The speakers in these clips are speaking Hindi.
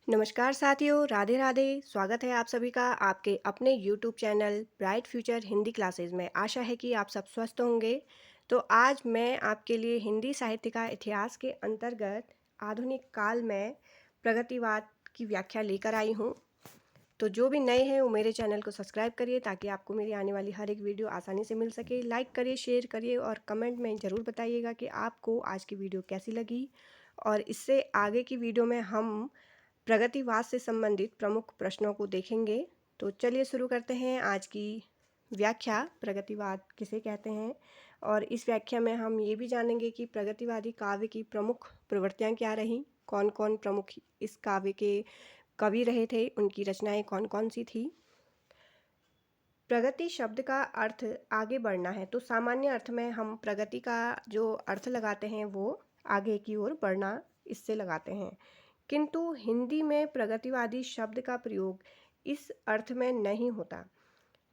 नमस्कार साथियों, राधे राधे। स्वागत है आप सभी का आपके अपने YouTube channel bright future Hindi classes में। आशा है कि आप सब स्वस्थ होंगे। तो आज मैं आपके लिए हिंदी साहित्य का इतिहास के अंतर्गत आधुनिक काल में प्रगतिवाद की व्याख्या लेकर आई हूँ। तो जो भी नए हैं वो मेरे चैनल को सब्सक्राइब करिए ताकि आपको मेरी आने वाली हर एक वीडियो आसानी से मिल सके। लाइक करिए, शेयर करिए और कमेंट में ज़रूर बताइएगा कि आपको आज की वीडियो कैसी लगी। और इससे आगे की वीडियो में हम प्रगतिवाद से संबंधित प्रमुख प्रश्नों को देखेंगे। तो चलिए शुरू करते हैं आज की व्याख्या। प्रगतिवाद किसे कहते हैं और इस व्याख्या में हम ये भी जानेंगे कि प्रगतिवादी काव्य की प्रमुख प्रवृत्तियां क्या रहीं, कौन कौन प्रमुख इस काव्य के कवि रहे थे, उनकी रचनाएं कौन कौन सी थी। प्रगति शब्द का अर्थ आगे बढ़ना है। तो सामान्य अर्थ में हम प्रगति का जो अर्थ लगाते हैं वो आगे की ओर बढ़ना इससे लगाते हैं, किंतु हिंदी में प्रगतिवादी शब्द का प्रयोग इस अर्थ में नहीं होता।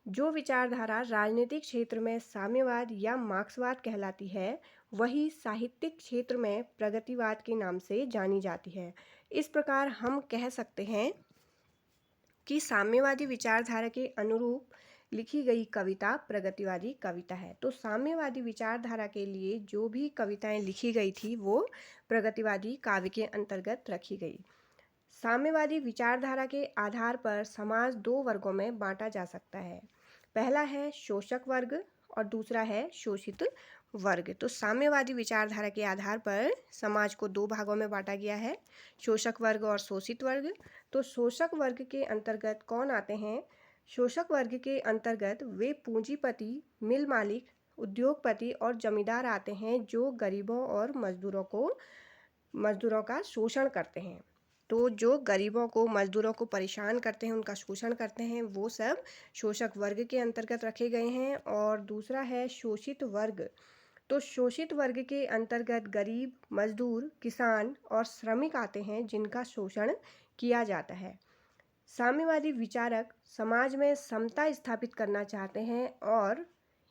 जो विचारधारा राजनीतिक क्षेत्र में साम्यवाद या मार्क्सवाद कहलाती है, वही साहित्यिक क्षेत्र में प्रगतिवाद के नाम से जानी जाती है। इस प्रकार हम कह सकते हैं कि साम्यवादी विचारधारा के अनुरूप लिखी गई कविता प्रगतिवादी कविता है। तो साम्यवादी विचारधारा के लिए जो भी कविताएं लिखी गई थी वो प्रगतिवादी काव्य के अंतर्गत रखी गई। साम्यवादी विचारधारा के आधार पर समाज दो वर्गों में बांटा जा सकता है। पहला है शोषक वर्ग और दूसरा है शोषित वर्ग। तो साम्यवादी विचारधारा के आधार पर समाज को दो भागों में बांटा गया है, शोषक वर्ग और शोषित वर्ग। तो शोषक वर्ग के अंतर्गत कौन आते हैं? शोषक वर्ग के अंतर्गत वे पूंजीपति, मिल मालिक, उद्योगपति और जमींदार आते हैं जो गरीबों और मजदूरों का शोषण करते हैं। तो जो गरीबों को, मजदूरों को परेशान करते हैं, उनका शोषण करते हैं, वो सब शोषक वर्ग के अंतर्गत रखे गए हैं। और दूसरा है शोषित वर्ग। तो शोषित वर्ग के अंतर्गत गरीब, मजदूर, किसान और श्रमिक आते हैं जिनका शोषण किया जाता है। साम्यवादी विचारक समाज में समता स्थापित करना चाहते हैं और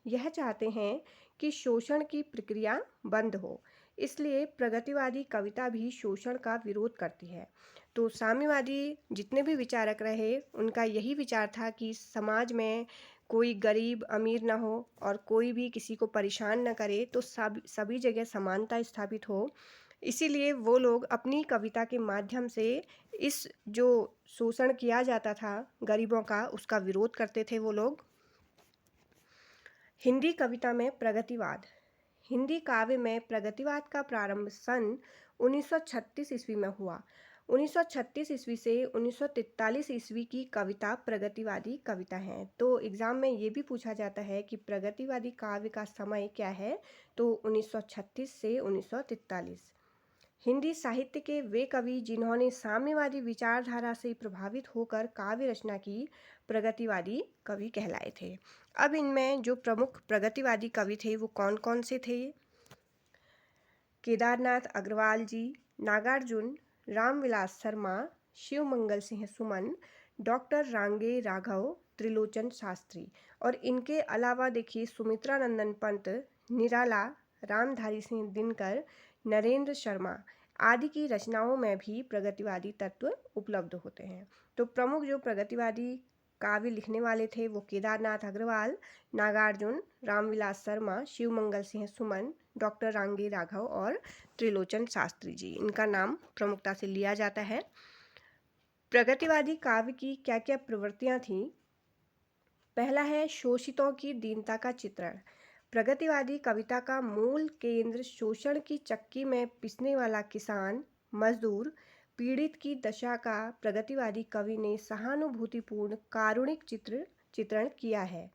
यह चाहते हैं कि शोषण की प्रक्रिया बंद हो। इसलिए प्रगतिवादी कविता भी शोषण का विरोध करती है। तो साम्यवादी जितने भी विचारक रहे, उनका यही विचार था कि समाज में कोई गरीब अमीर ना हो और कोई भी किसी को परेशान ना करे, तो सभी जगह समानता स्थापित हो। इसीलिए वो लोग अपनी कविता के माध्यम से इस जो शोषण किया जाता था गरीबों का, उसका विरोध करते थे वो लोग। हिंदी कविता में प्रगतिवाद। हिंदी काव्य में प्रगतिवाद का प्रारंभ सन 1936 ईस्वी में हुआ। 1936 ईस्वी से 1943 ईस्वी की कविता प्रगतिवादी कविता है। तो एग्ज़ाम में ये भी पूछा जाता है कि प्रगतिवादी काव्य का समय क्या है, तो 1936 से 1943। हिंदी साहित्य के वे कवि जिन्होंने साम्यवादी विचारधारा से प्रभावित होकर काव्य रचना की, प्रगतिवादी कवि कहलाए थे। अब इनमें जो प्रमुख प्रगतिवादी कवि थे वो कौन कौन से थे? केदारनाथ अग्रवाल जी, नागार्जुन, रामविलास शर्मा, शिव मंगल सिंह सुमन, डॉक्टर रांगे राघव, त्रिलोचन शास्त्री। और इनके अलावा देखिए सुमित्रानंदन पंत, निराला, रामधारी सिंह दिनकर, नरेंद्र शर्मा आदि की रचनाओं में भी प्रगतिवादी तत्व उपलब्ध होते हैं। तो प्रमुख जो प्रगतिवादी काव्य लिखने वाले थे वो केदारनाथ अग्रवाल, नागार्जुन, रामविलास शर्मा, शिव मंगल सिंह सुमन, डॉक्टर रांगे राघव और त्रिलोचन शास्त्री जी। इनका नाम प्रमुखता से लिया जाता है। प्रगतिवादी काव्य की क्या क्या प्रवृत्तियां थीं? पहला है शोषितों की दीनता का चित्रण। प्रगतिवादी कविता का मूल केंद्र शोषण की चक्की में पिसने वाला किसान, मजदूर, पीड़ित की दशा का प्रगतिवादी कवि ने सहानुभूतिपूर्ण कारुणिक चित्रण किया है।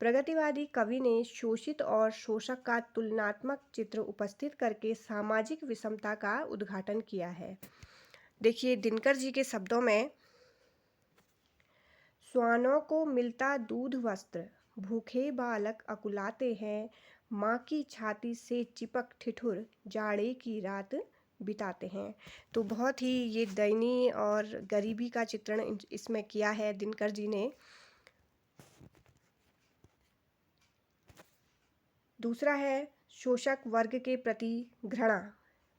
प्रगतिवादी कवि ने शोषित और शोषक का तुलनात्मक चित्र उपस्थित करके सामाजिक विषमता का उद्घाटन किया है। देखिए दिनकर जी के शब्दों में, श्वानों को मिलता दूध वस्त्र, भूखे बालक अकुलाते हैं, माँ की छाती से चिपक ठिठुर जाड़े की रात बिताते हैं। तो बहुत ही ये दयनीय और गरीबी का चित्रण इसमें किया है दिनकर जी ने। दूसरा है शोषक वर्ग के प्रति घृणा।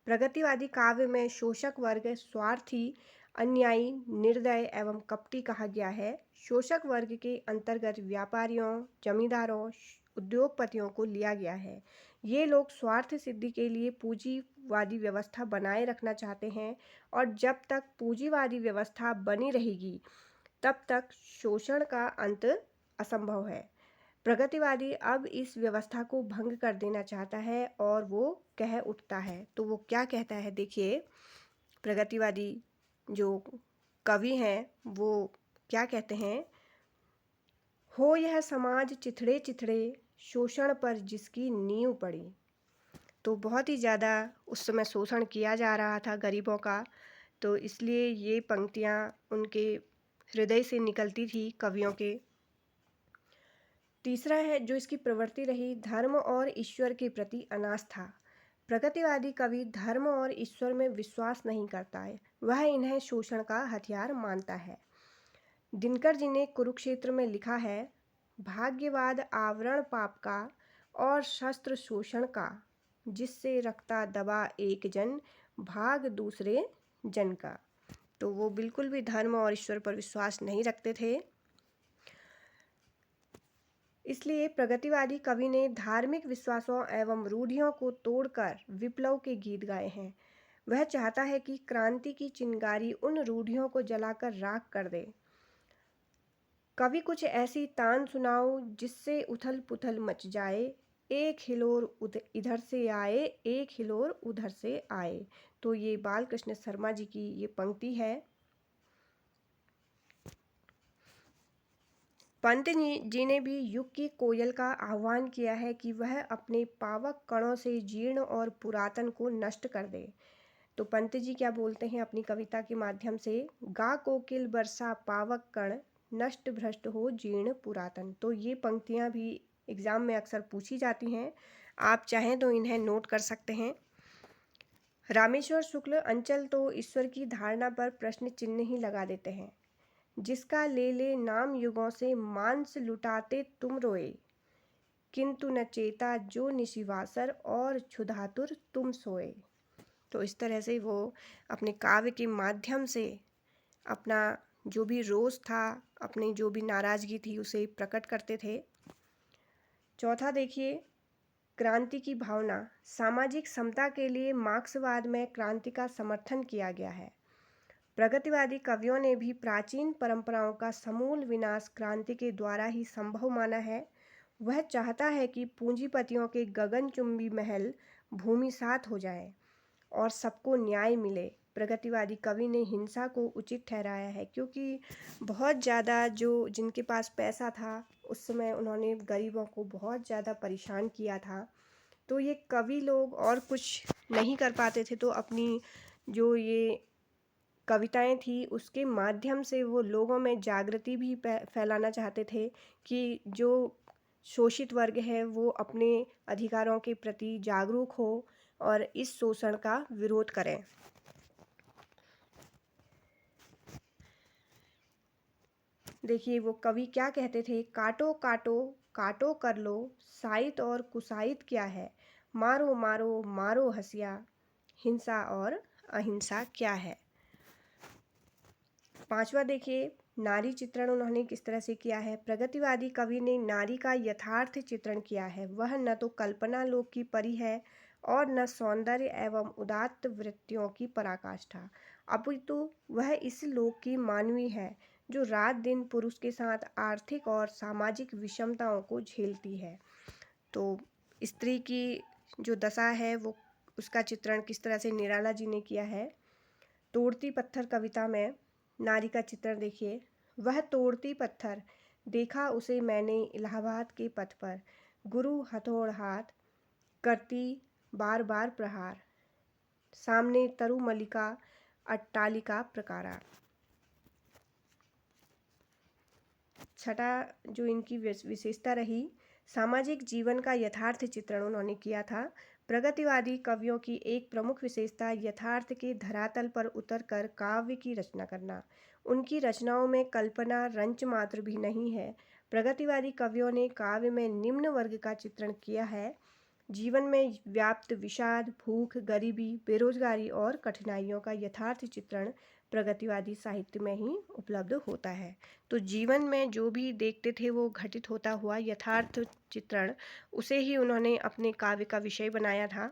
प्रगतिवादी काव्य में शोषक वर्ग स्वार्थी, अन्यायी, निर्दय एवं कपटी कहा गया है। शोषक वर्ग के अंतर्गत व्यापारियों, जमींदारों, उद्योगपतियों को लिया गया है। ये लोग स्वार्थ सिद्धि के लिए पूंजीवादी व्यवस्था बनाए रखना चाहते हैं और जब तक पूंजीवादी व्यवस्था बनी रहेगी तब तक शोषण का अंत असंभव है। प्रगतिवादी अब इस व्यवस्था को भंग कर देना चाहता है और वो कह उठता है। तो वो क्या कहता है, देखिए प्रगतिवादी जो कवि हैं वो क्या कहते हैं, हो यह समाज चिथड़े चिथड़े, शोषण पर जिसकी नींव पड़ी। तो बहुत ही ज़्यादा उस समय शोषण किया जा रहा था गरीबों का, तो इसलिए ये पंक्तियाँ उनके हृदय से निकलती थी कवियों के। तीसरा है जो इसकी प्रवृत्ति रही, धर्म और ईश्वर के प्रति अनास्था। प्रगतिवादी कवि धर्म और ईश्वर में विश्वास नहीं करता है, वह इन्हें शोषण का हथियार मानता है। दिनकर जी ने कुरुक्षेत्र में लिखा है, भाग्यवाद आवरण पाप का और शस्त्र शोषण का, जिससे रखता दबा एक जन, भाग दूसरे जन का। तो वो बिल्कुल भी धर्म और ईश्वर पर विश्वास नहीं रखते थे। इसलिए प्रगतिवादी कवि ने धार्मिक विश्वासों एवं रूढ़ियों को तोड़कर विप्लव के गीत गाए हैं। वह चाहता है कि क्रांति की चिंगारी उन रूढ़ियों को जलाकर राख कर दे। कवि कुछ ऐसी तान सुनाओ जिससे उथल पुथल मच जाए, एक हिलोर इधर से आए, एक हिलोर उधर से आए। तो ये बालकृष्ण शर्मा जी की ये पंक्ति है। पंत जी ने भी युग की कोयल का आह्वान किया है कि वह अपने पावक कणों से जीर्ण और पुरातन को नष्ट कर दे। तो पंत जी क्या बोलते हैं अपनी कविता के माध्यम से, गा कोकिल बरसा पावक कण, नष्ट भ्रष्ट हो जीर्ण पुरातन। तो ये पंक्तियाँ भी एग्ज़ाम में अक्सर पूछी जाती हैं, आप चाहें तो इन्हें नोट कर सकते हैं। रामेश्वर शुक्ल अंचल तो ईश्वर की धारणा पर प्रश्न चिन्ह ही लगा देते हैं। जिसका ले ले नाम युगों से मांस लुटाते तुम रोए, किंतु न चेता जो निशिवासर और क्षुधातुर तुम सोए। तो इस तरह से वो अपने काव्य के माध्यम से अपना जो भी रोष था, अपनी जो भी नाराज़गी थी उसे प्रकट करते थे। चौथा देखिए, क्रांति की भावना। सामाजिक समता के लिए मार्क्सवाद में क्रांति का समर्थन किया गया है। प्रगतिवादी कवियों ने भी प्राचीन परंपराओं का समूल विनाश क्रांति के द्वारा ही संभव माना है। वह चाहता है कि पूंजीपतियों के गगनचुंबी महल भूमिसात हो जाए और सबको न्याय मिले। प्रगतिवादी कवि ने हिंसा को उचित ठहराया है, क्योंकि बहुत ज़्यादा जो जिनके पास पैसा था उस समय उन्होंने गरीबों को बहुत ज़्यादा परेशान किया था। तो ये कवि लोग और कुछ नहीं कर पाते थे, तो अपनी जो ये कविताएं थी उसके माध्यम से वो लोगों में जागृति भी फैलाना चाहते थे कि जो शोषित वर्ग है वो अपने अधिकारों के प्रति जागरूक हो और इस शोषण का विरोध करें। देखिए वो कवि क्या कहते थे, काटो काटो काटो कर लो, साइत और कुसाइत क्या है, मारो मारो मारो हसिया, हिंसा और अहिंसा क्या है। पांचवा देखिए, नारी चित्रण उन्होंने किस तरह से किया है। प्रगतिवादी कवि ने नारी का यथार्थ चित्रण किया है। वह न तो कल्पना लोक की परी है और न सौंदर्य एवं उदात्त वृत्तियों की पराकाष्ठा, अपितु वह इस लोक की मानवी है जो रात दिन पुरुष के साथ आर्थिक और सामाजिक विषमताओं को झेलती है। तो स्त्री की जो दशा है वो उसका चित्रण किस तरह से निराला जी ने किया है। तोड़ती पत्थर कविता में नारी का चित्रण देखिए, वह तोड़ती पत्थर देखा उसे मैंने इलाहाबाद के पथ पर, गुरु हथौड़ हाथ करती बार बार प्रहार, सामने तरु मलिका अट्टालिका प्रकारा। छठा जो इनकी विशेषता रही, सामाजिक जीवन का यथार्थ चित्रण उन्होंने किया था। प्रगतिवादी कवियों की एक प्रमुख विशेषता यथार्थ के धरातल पर उतरकर काव्य की रचना करना। उनकी रचनाओं में कल्पना रंच मात्र भी नहीं है। प्रगतिवादी कवियों ने काव्य में निम्न वर्ग का चित्रण किया है, जीवन में व्याप्त विषाद, भूख, गरीबी, बेरोजगारी और कठिनाइयों का यथार्थ चित्रण प्रगतिवादी साहित्य में ही उपलब्ध होता है। तो जीवन में जो भी देखते थे वो घटित होता हुआ यथार्थ चित्रण, उसे ही उन्होंने अपने काव्य का विषय बनाया था।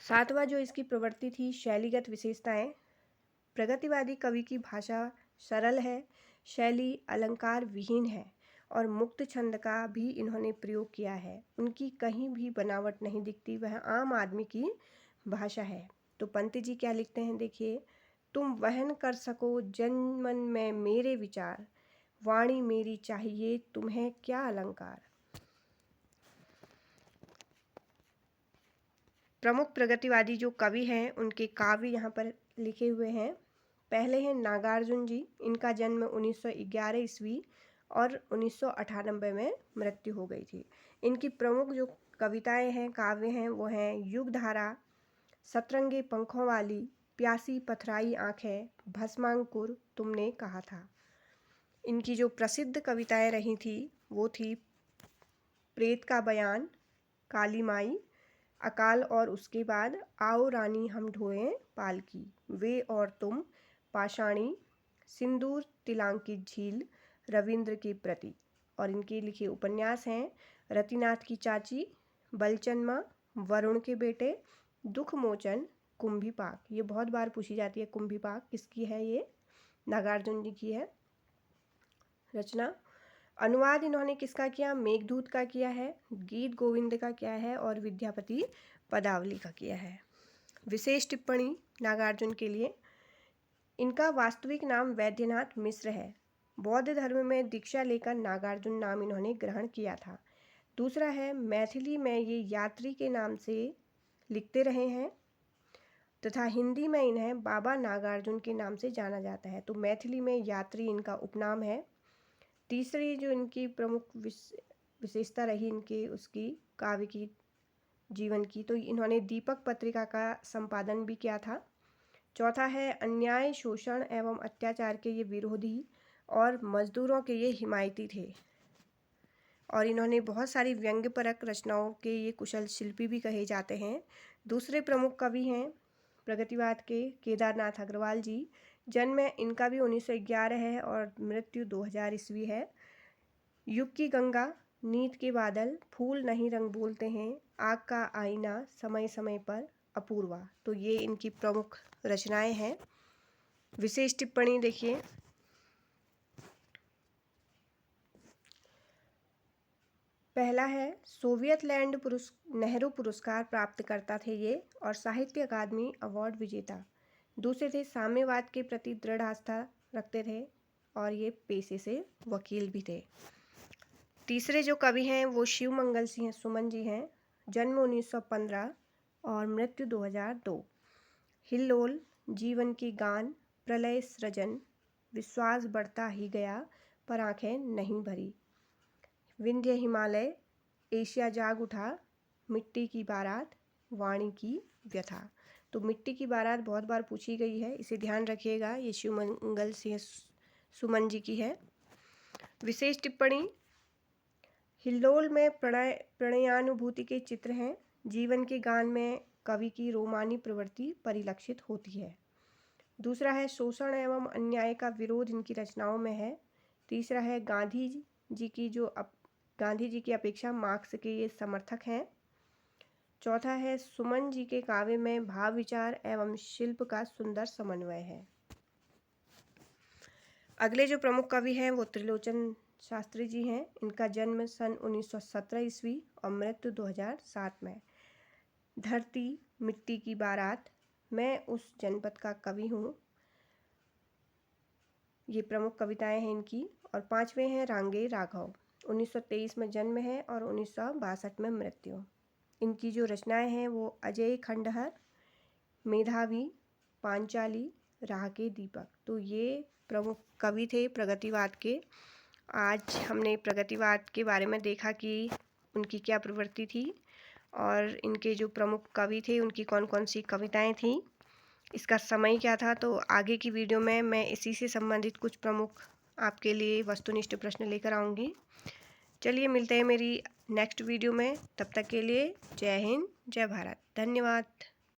सातवां जो इसकी प्रवृत्ति थी, शैलीगत विशेषताएं। प्रगतिवादी कवि की भाषा सरल है, शैली अलंकार विहीन है और मुक्त छंद का भी इन्होंने प्रयोग किया है। उनकी कहीं भी बनावट नहीं दिखती, वह आम आदमी की भाषा है। तो पंत जी क्या लिखते हैं, देखिए। तुम वहन कर सको जन मन में मेरे विचार, वाणी मेरी चाहिए तुम्हें क्या अलंकार। प्रमुख प्रगतिवादी जो कवि हैं उनके काव्य यहाँ पर लिखे हुए हैं। पहले हैं नागार्जुन जी। इनका जन्म 1911 ईस्वी और 1998 में मृत्यु हो गई थी। इनकी प्रमुख जो कविताएं हैं, काव्य हैं, वो हैं युगधारा, सतरंगे पंखों वाली, प्यासी पथराई आंखें, भस्मांकुर, तुमने कहा था। इनकी जो प्रसिद्ध कविताएं रही थी वो थी प्रेत का बयान, काली माई, अकाल और उसके बाद, आओ रानी हम ढोएं पालकी, वे और तुम, पाषाणी, सिंदूर तिलांकित झील, रविंद्र के प्रति। और इनके लिखे उपन्यास हैं रतिनाथ की चाची, बलचन्मा, वरुण के बेटे, दुख मोचन, कुंभीपाक। ये बहुत बार पूछी जाती है, कुंभीपाक किसकी है, ये नागार्जुन जी की है रचना। अनुवाद इन्होंने किसका किया, मेघदूत का किया है, गीत गोविंद का किया है और विद्यापति पदावली का किया है। विशेष टिप्पणी नागार्जुन के लिए, इनका वास्तविक नाम वैद्यनाथ मिश्र है। बौद्ध धर्म में दीक्षा लेकर नागार्जुन नाम इन्होंने ग्रहण किया था। दूसरा है, मैथिली में ये यात्री के नाम से लिखते रहे हैं तथा हिंदी में इन्हें बाबा नागार्जुन के नाम से जाना जाता है। तो मैथिली में यात्री इनका उपनाम है। तीसरी जो इनकी प्रमुख विशेषता रही इनके उसकी काव्य की, जीवन की, तो इन्होंने दीपक पत्रिका का संपादन भी किया था। चौथा है, अन्याय, शोषण एवं अत्याचार के ये विरोधी और मजदूरों के ये हिमायती थे। और इन्होंने बहुत सारी व्यंग्यपरक रचनाओं के ये कुशल शिल्पी भी कहे जाते हैं। दूसरे प्रमुख कवि हैं प्रगतिवाद के केदारनाथ अग्रवाल जी। जन्म इनका भी 1911 है और मृत्यु 2000 ईस्वी है। युग की गंगा, नीत के बादल, फूल नहीं रंग बोलते हैं, आग का आईना, समय समय पर, अपूर्वा। तो ये इनकी प्रमुख रचनाएं हैं। विशेष टिप्पणी देखिए, पहला है, सोवियत लैंड नेहरू पुरस्कार प्राप्त करता थे ये और साहित्य अकादमी अवार्ड विजेता। दूसरे थे, साम्यवाद के प्रति दृढ़ आस्था रखते थे और ये पेशे से वकील भी थे। तीसरे जो कवि हैं वो शिव मंगल सिंह सुमन जी हैं। जन्म 1915 और मृत्यु 2002। हिल्लोल, जीवन की गान, प्रलय सृजन, विश्वास बढ़ता ही गया पर आंखें नहीं भरी, विंध्य हिमालय, एशिया जाग उठा, मिट्टी की बारात, वाणी की व्यथा। तो मिट्टी की बारात बहुत बार पूछी गई है, इसे ध्यान रखिएगा। ये शिव मंगल सिंह सुमन जी की है। विशेष टिप्पणी, हिल्लोल में प्रणयानुभूति के चित्र हैं। जीवन के गान में कवि की रोमानी प्रवृत्ति परिलक्षित होती है। दूसरा है, शोषण एवं अन्याय का विरोध इनकी रचनाओं में है। तीसरा है, गांधी जी की अपेक्षा मार्क्स के ये समर्थक हैं। चौथा है, सुमन जी के काव्य में भाव विचार एवं शिल्प का सुंदर समन्वय है। अगले जो प्रमुख कवि हैं वो त्रिलोचन शास्त्री जी हैं। इनका जन्म सन 1917 ईस्वी और मृत्यु 2007 में। धरती, मिट्टी की बारात, मैं उस जनपद का कवि हूँ, ये प्रमुख कविताएं हैं इनकी। और पांचवें हैं, रांगे राघव। 1923 में जन्म है और 1962 में मृत्यु। इनकी जो रचनाएं हैं वो अजय खंडहर, मेधावी, पांचाली, राह के दीपक। तो ये प्रमुख कवि थे प्रगतिवाद के। आज हमने प्रगतिवाद के बारे में देखा कि उनकी क्या प्रवृत्ति थी और इनके जो प्रमुख कवि थे उनकी कौन कौन सी कविताएं थीं, इसका समय क्या था। तो आगे की वीडियो में मैं इसी से संबंधित कुछ प्रमुख आपके लिए वस्तुनिष्ठ प्रश्न लेकर आऊँगी। चलिए मिलते हैं मेरी नेक्स्ट वीडियो में, तब तक के लिए जय हिंद, जय भारत, धन्यवाद।